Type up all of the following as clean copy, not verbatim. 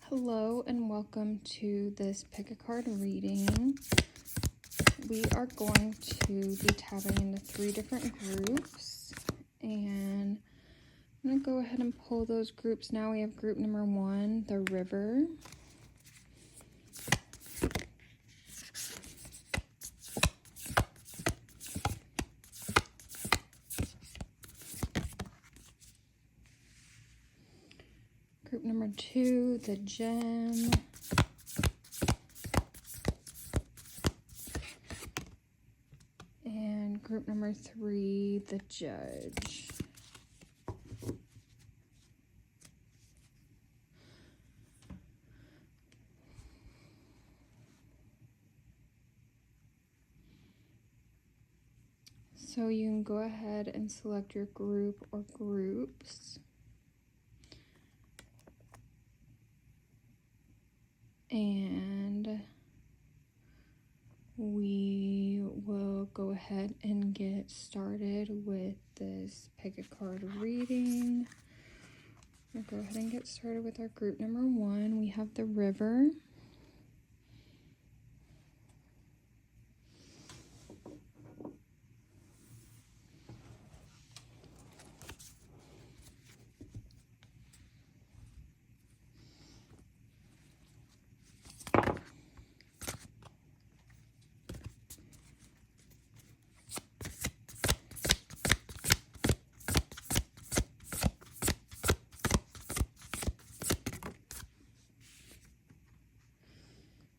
Hello and welcome to this pick a card reading. We are going to be tapping into 3 different groups, and I'm going to go ahead and pull those groups now. We have group number 1, the River. Group number 2, the Gem. And group number 3, the Judge. So you can go ahead and select your group or groups. And we will go ahead and get started with this pick a card reading. We'll go ahead and get started with our group number 1. We have the River.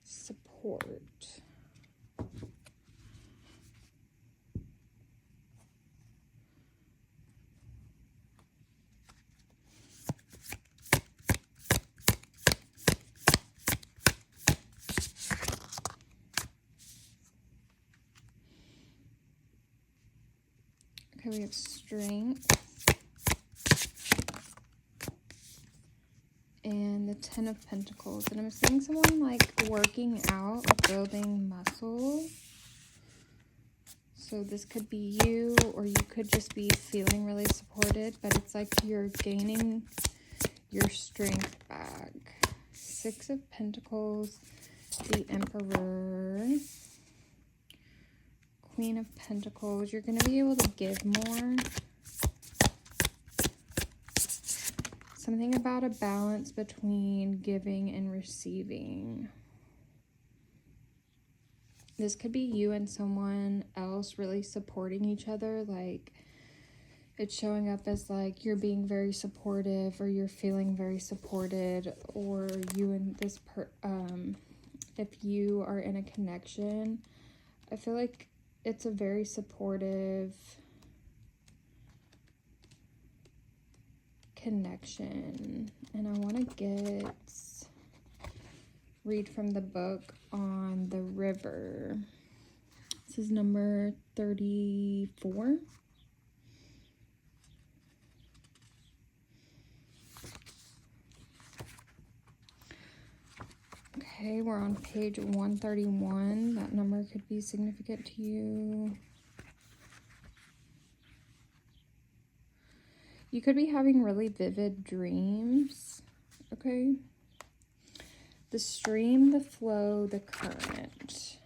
Support. Okay, we have Strength. And the 10 of Pentacles. And I'm seeing someone like working out or building muscle. So this could be you, or you could just be feeling really supported, but it's like you're gaining your strength back. 6 of Pentacles, the Emperor, Queen of Pentacles. You're going to be able to give more. Something about a balance between giving and receiving. This could be you and someone else really supporting each other. Like, it's showing up as like you're being very supportive, or you're feeling very supported, or you and this if you are in a connection, I feel like it's a very supportive connection. And I want to read from the book on the River. This is number 34. Okay, we're on page 131. That number could be significant to you. You could be having really vivid dreams, okay? The stream, the flow, the current.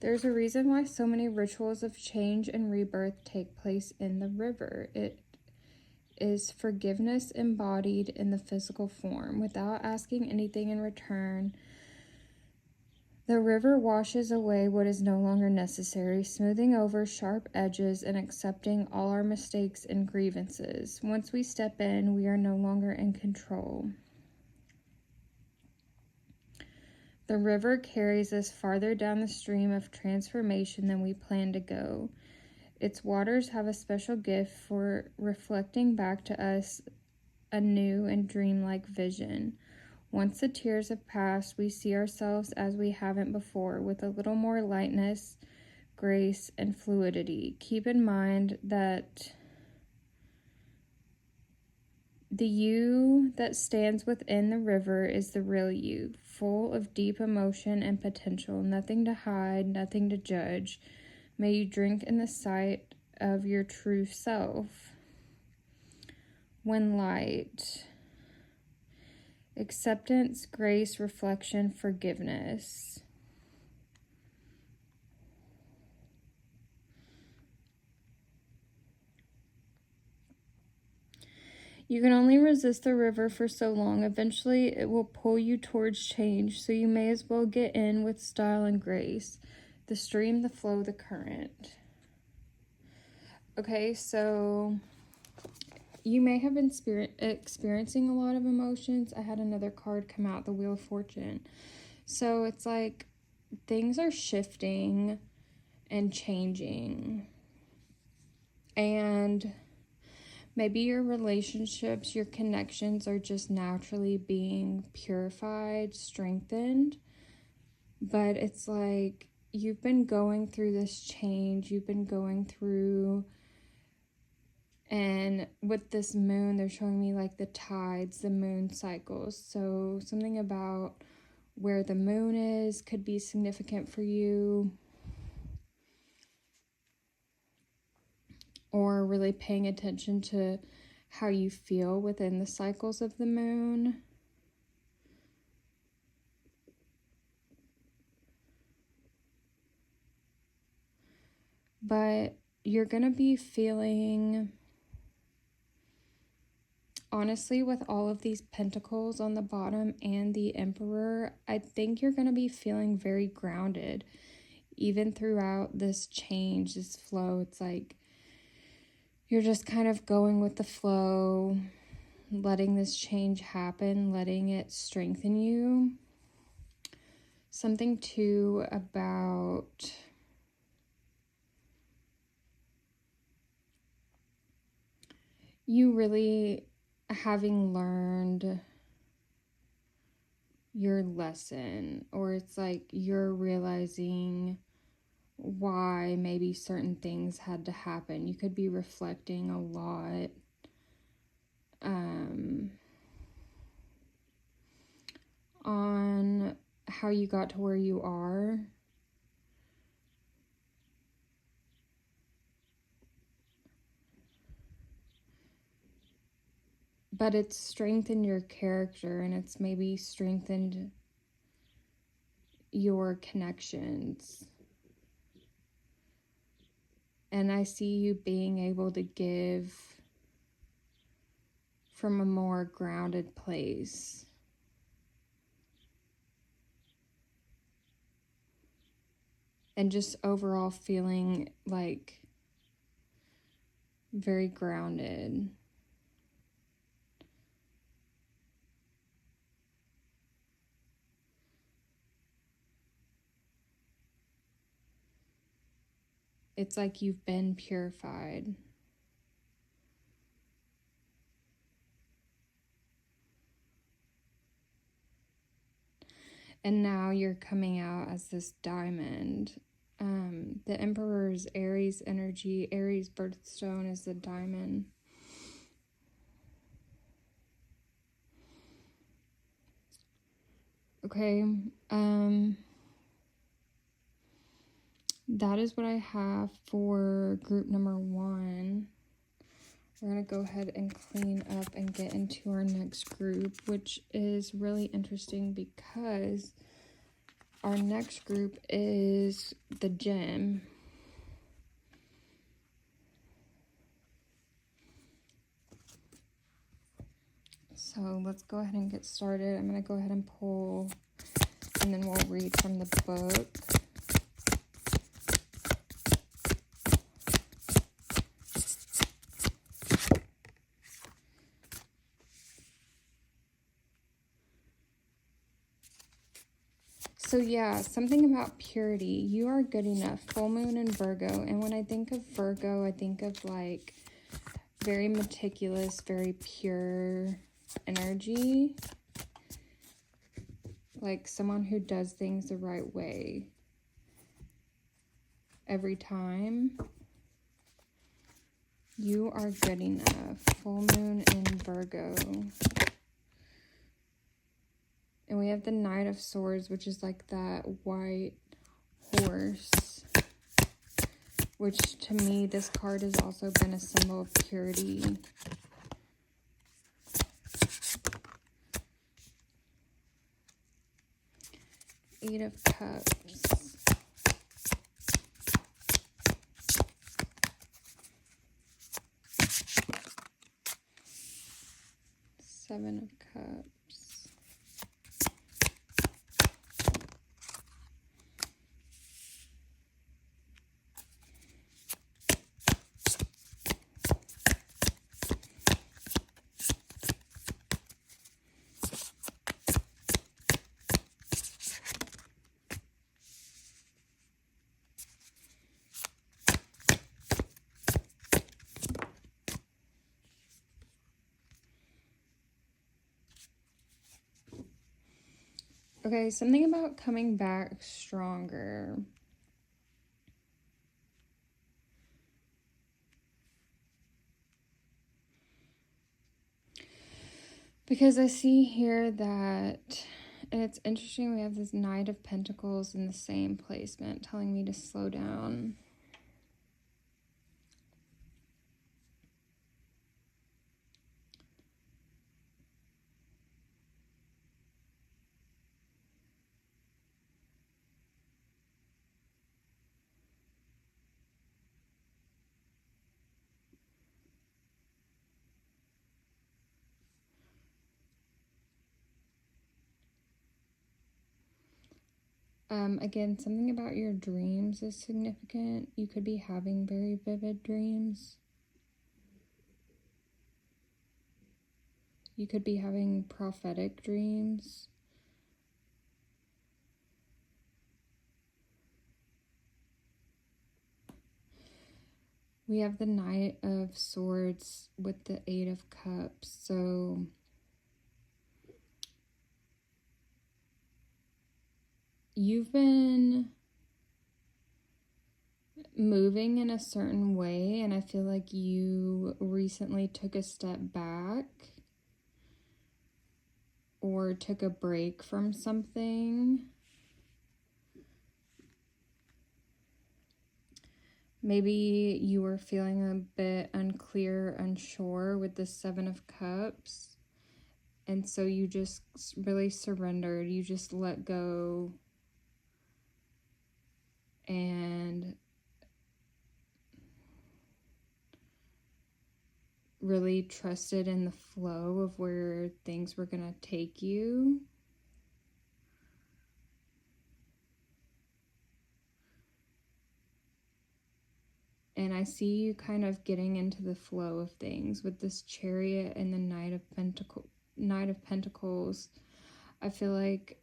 There's a reason why so many rituals of change and rebirth take place in the river. It is forgiveness embodied in the physical form. Without asking anything in return, the river washes away what is no longer necessary, smoothing over sharp edges and accepting all our mistakes and grievances. Once we step in, we are no longer in control. The river carries us farther down the stream of transformation than we plan to go. Its waters have a special gift for reflecting back to us a new and dreamlike vision. Once the tears have passed, we see ourselves as we haven't before, with a little more lightness, grace, and fluidity. Keep in mind that the you that stands within the river is the real you, full of deep emotion and potential, nothing to hide, nothing to judge. May you drink in the sight of your true self. When light. acceptance, grace, reflection, forgiveness. You can only resist the river for so long. Eventually, it will pull you towards change, so you may as well get in with style and grace. The stream, the flow, the current. Okay, so you may have been experiencing a lot of emotions. I had another card come out, the Wheel of Fortune. So it's like things are shifting and changing. And maybe your relationships, your connections are just naturally being purified, strengthened. But it's like you've been going through this change. You've been going through, and with this moon, they're showing me like the tides, the moon cycles. So something about where the moon is could be significant for you. Or really paying attention to how you feel within the cycles of the moon. But you're going to be feeling, honestly, with all of these pentacles on the bottom and the Emperor, I think you're going to be feeling very grounded. Even throughout this change, this flow, it's like you're just kind of going with the flow, letting this change happen, letting it strengthen you. Something too about you really having learned your lesson, or it's like you're realizing why maybe certain things had to happen. You could be reflecting a lot on how you got to where you are. But it's strengthened your character, and it's maybe strengthened your connections. And I see you being able to give from a more grounded place. And just overall feeling like very grounded. It's like you've been purified. And now you're coming out as this diamond. The Emperor's Aries energy, Aries birthstone is the diamond. Okay, that is what I have for group number 1. We're going to go ahead and clean up and get into our next group, which is really interesting because our next group is the Gem. So let's go ahead and get started. I'm going to go ahead and pull, and then we'll read from the book. So yeah, something about purity. You are good enough. Full moon in Virgo. And when I think of Virgo, I think of like very meticulous, very pure energy. Like someone who does things the right way every time. You are good enough. Full moon in Virgo. And we have the Knight of Swords, which is like that white horse. Which to me, this card has also been a symbol of purity. Eight of Cups. Seven of Cups. Okay, something about coming back stronger. Because I see here that, and it's interesting, we have this Knight of Pentacles in the same placement, telling me to slow down. Again, something about your dreams is significant. You could be having very vivid dreams. You could be having prophetic dreams. We have the Knight of Swords with the Eight of Cups. So you've been moving in a certain way, and I feel like you recently took a step back or took a break from something. Maybe you were feeling a bit unclear, unsure with the Seven of Cups. And so you just really surrendered. You just let go and really trusted in the flow of where things were going to take you. And I see you kind of getting into the flow of things with this Chariot and the Knight of Pentacles. I feel like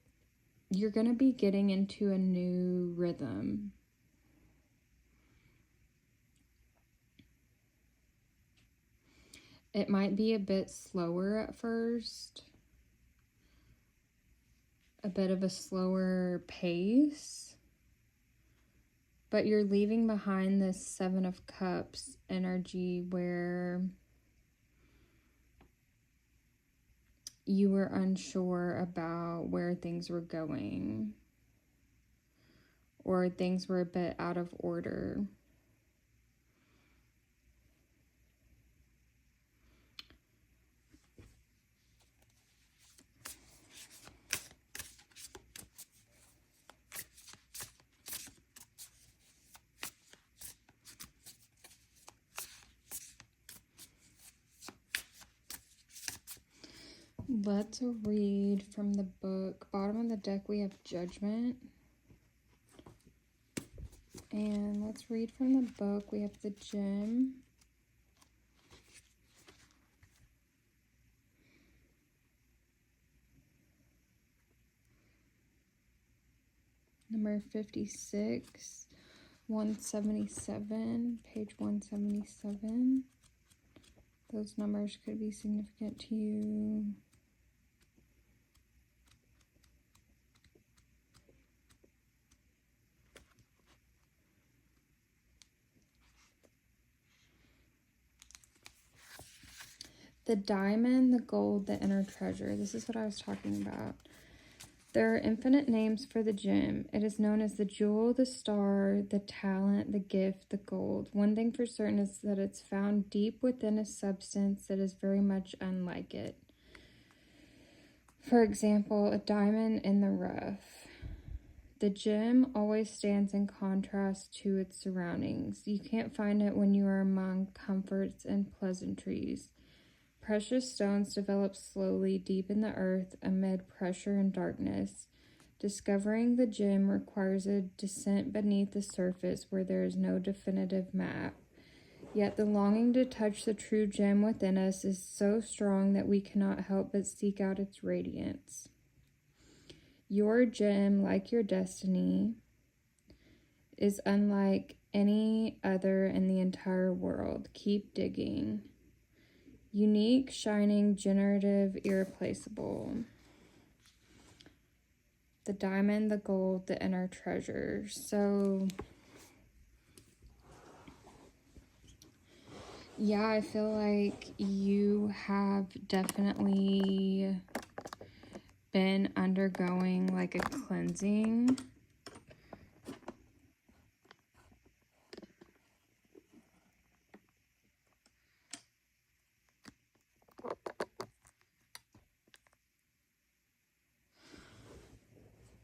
you're going to be getting into a new rhythm. It might be a bit slower at first, a bit of a slower pace, but you're leaving behind this Seven of Cups energy where you were unsure about where things were going, or things were a bit out of order. Let's read from the book. Bottom of the deck, we have Judgment. And let's read from the book. We have the Gem. Number 56, 177, page 177. Those numbers could be significant to you. The diamond, the gold, the inner treasure. This is what I was talking about. There are infinite names for the gem. It is known as the jewel, the star, the talent, the gift, the gold. One thing for certain is that it's found deep within a substance that is very much unlike it. For example, a diamond in the rough. The gem always stands in contrast to its surroundings. You can't find it when you are among comforts and pleasantries. Precious stones develop slowly deep in the earth amid pressure and darkness. Discovering the gem requires a descent beneath the surface where there is no definitive map. Yet the longing to touch the true gem within us is so strong that we cannot help but seek out its radiance. Your gem, like your destiny, is unlike any other in the entire world. Keep digging. Unique, shining, generative, irreplaceable. The diamond, the gold, the inner treasure. So, yeah, I feel like you have definitely been undergoing like a cleansing.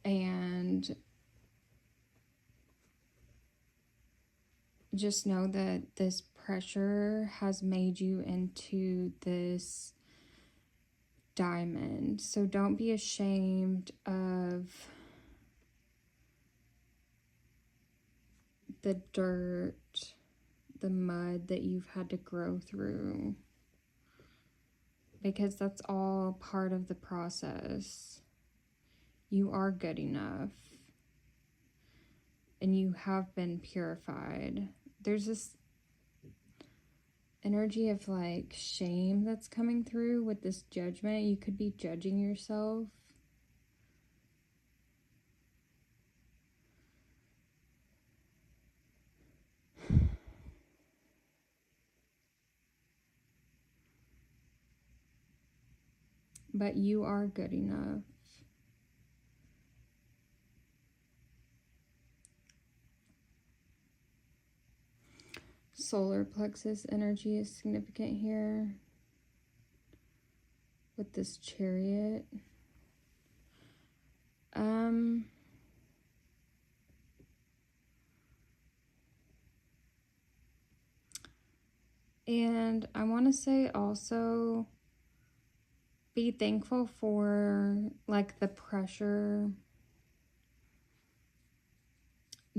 And just know that this pressure has made you into this diamond. So don't be ashamed of the dirt, the mud that you've had to grow through, because that's all part of the process. You are good enough, and you have been purified. There's this energy of like shame that's coming through with this judgment. You could be judging yourself. But you are good enough. Solar plexus energy is significant here with this Chariot. And I want to say also be thankful for like the pressure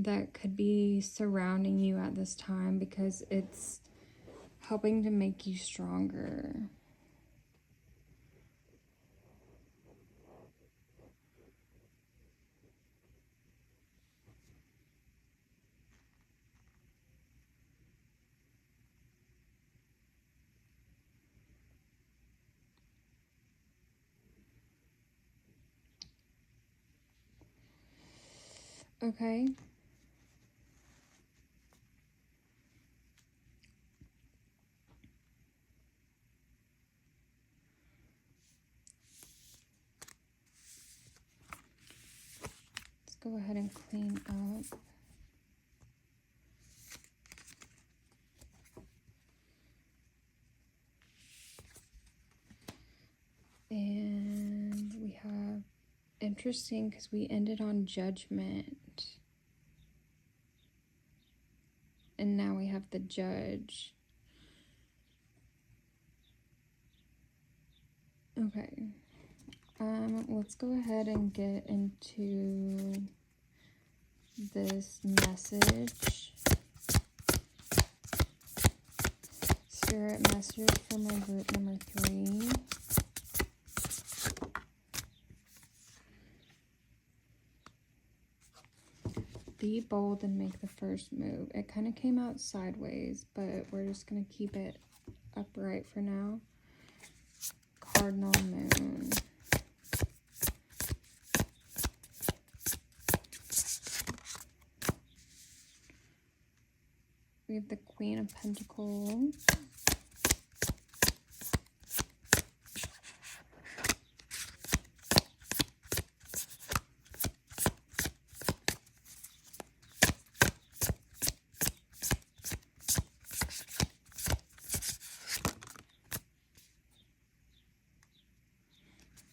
that could be surrounding you at this time, because it's helping to make you stronger. Okay. Let's go ahead and clean up. And we have, interesting, because we ended on Judgment. And now we have the Judge. Okay. Let's go ahead and get into this message. Spirit message for my group number 3. Be bold and make the first move. It kind of came out sideways, but we're just going to keep it upright for now. Cardinal Moon. We have the Queen of Pentacles.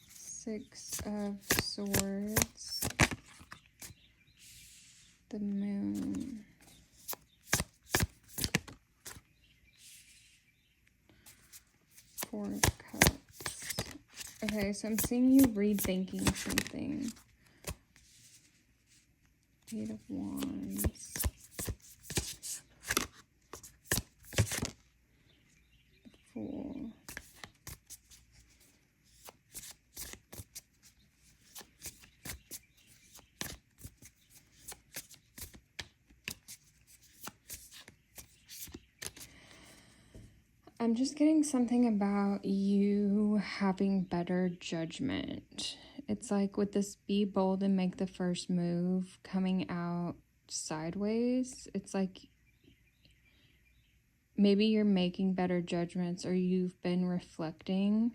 Six of Swords. Four of Cups. Okay, so I'm seeing you rethinking something. Eight of Wands. Fool. I'm just getting something about you having better judgment. It's like with this be bold and make the first move coming out sideways. It's like maybe you're making better judgments or you've been reflecting.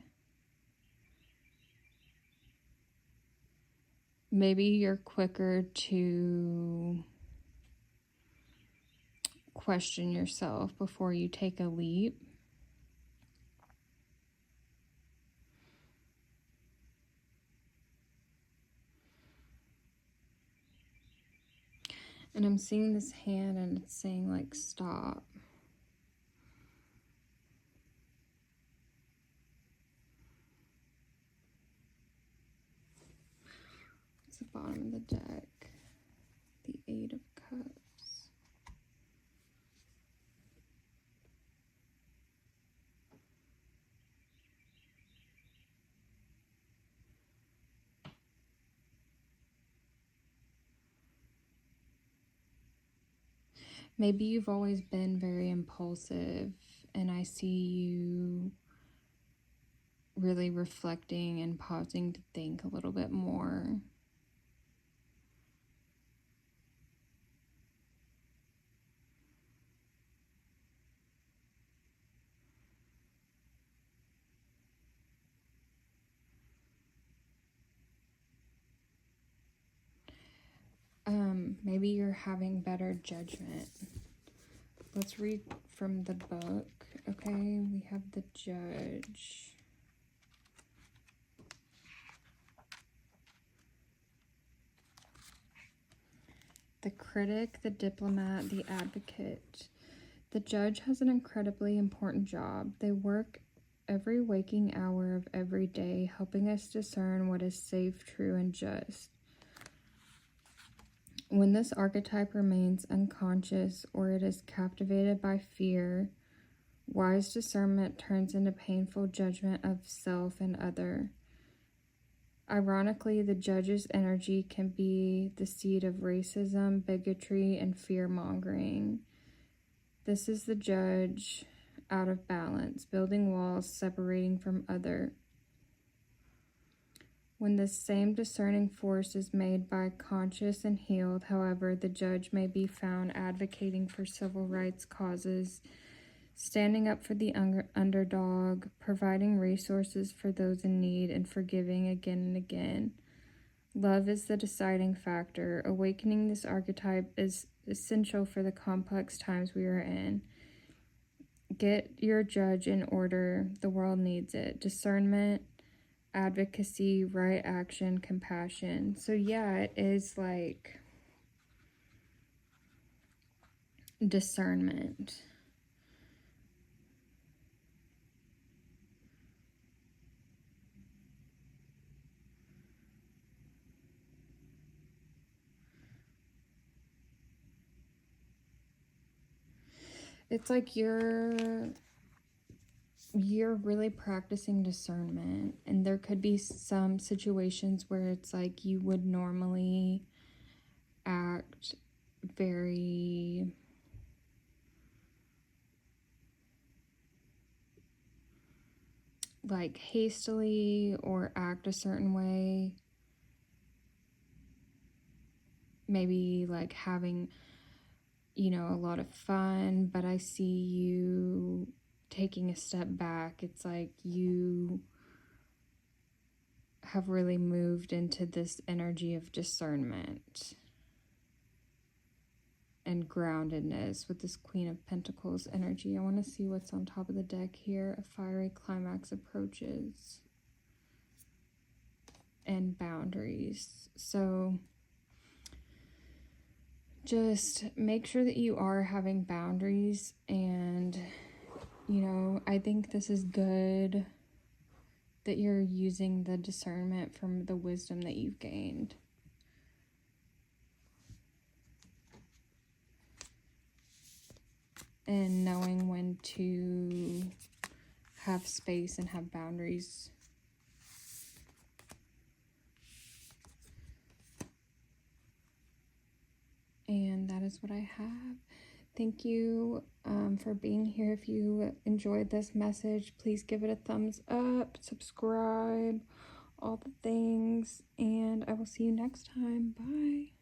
Maybe you're quicker to question yourself before you take a leap. And I'm seeing this hand and it's saying like stop. It's the bottom of the deck. The Eight of Cups. Maybe you've always been very impulsive and I see you really reflecting and pausing to think a little bit more. Maybe you're having better judgment. Let's read from the book. Okay, we have the Judge. The Critic, the Diplomat, the Advocate. The Judge has an incredibly important job. They work every waking hour of every day, helping us discern what is safe, true, and just. When this archetype remains unconscious or it is captivated by fear, wise discernment turns into painful judgment of self and other. Ironically, the Judge's energy can be the seed of racism, bigotry, and fear-mongering. This is the Judge out of balance, building walls, separating from other. When this same discerning force is made by conscious and healed, however, the Judge may be found advocating for civil rights causes, standing up for the underdog, providing resources for those in need, and forgiving again and again. Love is the deciding factor. Awakening this archetype is essential for the complex times we are in. Get your Judge in order. The world needs it. Discernment, advocacy, right action, compassion. So yeah, it is like discernment. It's like you're really practicing discernment, and there could be some situations where it's like you would normally act very like hastily or act a certain way, maybe like having a lot of fun, but I see you taking a step back. It's like you have really moved into this energy of discernment and groundedness with this Queen of Pentacles energy. I want to see what's on top of the deck here. A fiery climax approaches and boundaries. So just make sure that you are having boundaries and I think this is good that you're using the discernment from the wisdom that you've gained. And knowing when to have space and have boundaries. And that is what I have. Thank you for being here. If you enjoyed this message, please give it a thumbs up, subscribe, all the things, and I will see you next time. Bye.